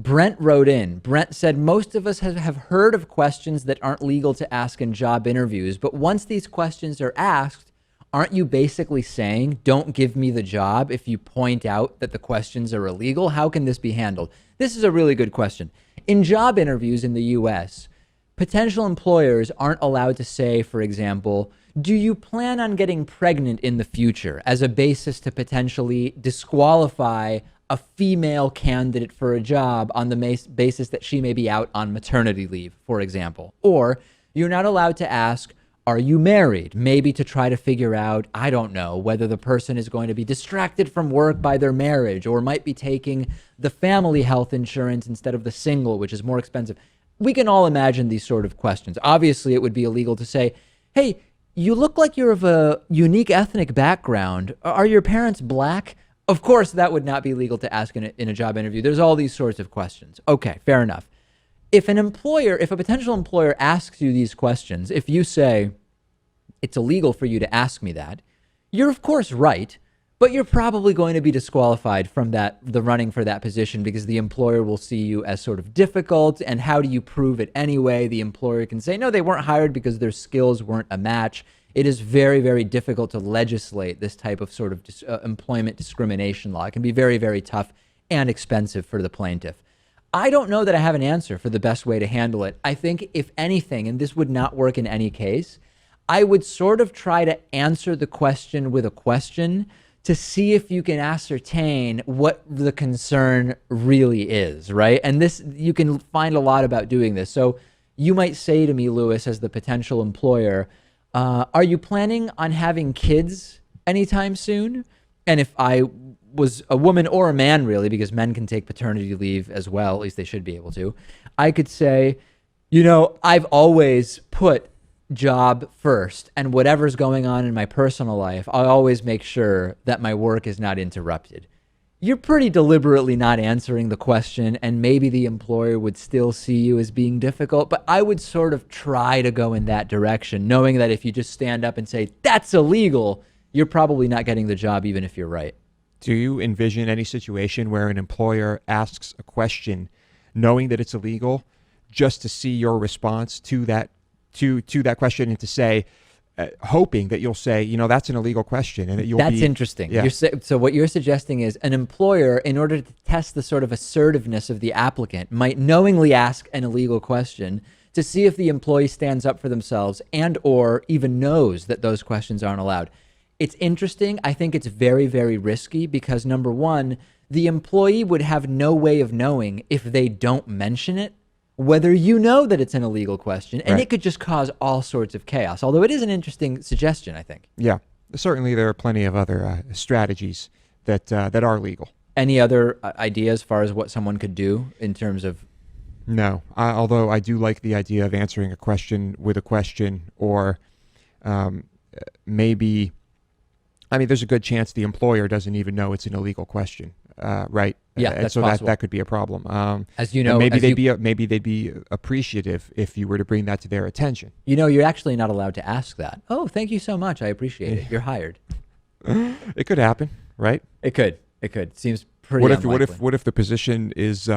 Brent wrote in. Brent said, most of us have heard of questions that aren't legal to ask in job interviews, but once these questions are asked, aren't you basically saying, don't give me the job if you point out that the questions are illegal? How can this be handled? This is a really good question. In job interviews in the US, potential employers aren't allowed to say, for example, do you plan on getting pregnant in the future, as a basis to potentially disqualify a female candidate for a job on the basis that she may be out on maternity leave, for example. Or you're not allowed to ask, are you married? Maybe to try to figure out, I don't know, whether the person is going to be distracted from work by their marriage or might be taking the family health insurance instead of the single, which is more expensive. We can all imagine these sort of questions. Obviously, it would be illegal to say, hey, you look like you're of a unique ethnic background. Are your parents black? Of course, that would not be legal to ask in a job interview. There's all these sorts of questions. Okay, fair enough. If a potential employer asks you these questions, if you say, it's illegal for you to ask me that, you're of course right, but you're probably going to be disqualified from the running for that position because the employer will see you as sort of difficult. And how do you prove it anyway? The employer can say, no, they weren't hired because their skills weren't a match. It is very, very difficult to legislate this type of sort of employment discrimination law. It can be very, very tough and expensive for the plaintiff. I don't know that I have an answer for the best way to handle it. I think if anything, and this would not work in any case, I would sort of try to answer the question with a question to see if you can ascertain what the concern really is, right? And this, you can find a lot about doing this. So you might say to me, Lewis, as the potential employer, are you planning on having kids anytime soon? And if I was a woman or a man, really, because men can take paternity leave as well, at least they should be able to, I could say, I've always put job first, and whatever's going on in my personal life, I always make sure that my work is not interrupted. You're pretty deliberately not answering the question, and maybe the employer would still see you as being difficult, but I would sort of try to go in that direction, knowing that if you just stand up and say, that's illegal, you're probably not getting the job, even if you're right. Do you envision any situation where an employer asks a question knowing that it's illegal just to see your response to that question and to say, hoping that you'll say, that's an illegal question and that you'll That's interesting. Yeah. So what you're suggesting is an employer, in order to test the sort of assertiveness of the applicant, might knowingly ask an illegal question to see if the employee stands up for themselves and or even knows that those questions aren't allowed. It's interesting. I think it's very, very risky because, number one, the employee would have no way of knowing if they don't mention it, whether you know that it's an illegal question, and It could just cause all sorts of chaos. Although it is an interesting suggestion, I think. Yeah, certainly there are plenty of other strategies that are legal. Any other idea as far as what someone could do in terms of? No, although I do like the idea of answering a question with a question, or maybe, there's a good chance the employer doesn't even know it's an illegal question, right? Yeah, and that's so possible. that could be a problem. As you know, maybe they'd be appreciative if you were to bring that to their attention. You're actually not allowed to ask that. Oh, thank you so much. I appreciate it. You're hired. It could happen, right? It could. Seems pretty unlikely. What if the position is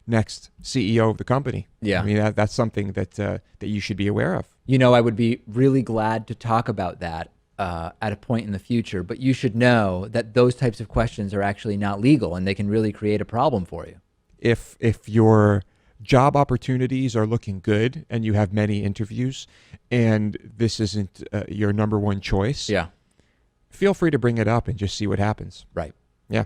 next CEO of the company? Yeah. That's something that you should be aware of. I would be really glad to talk about that at a point in the future, but you should know that those types of questions are actually not legal and they can really create a problem for you. If your job opportunities are looking good and you have many interviews and this isn't your number one choice, yeah, feel free to bring it up and just see what happens. Right. Yeah.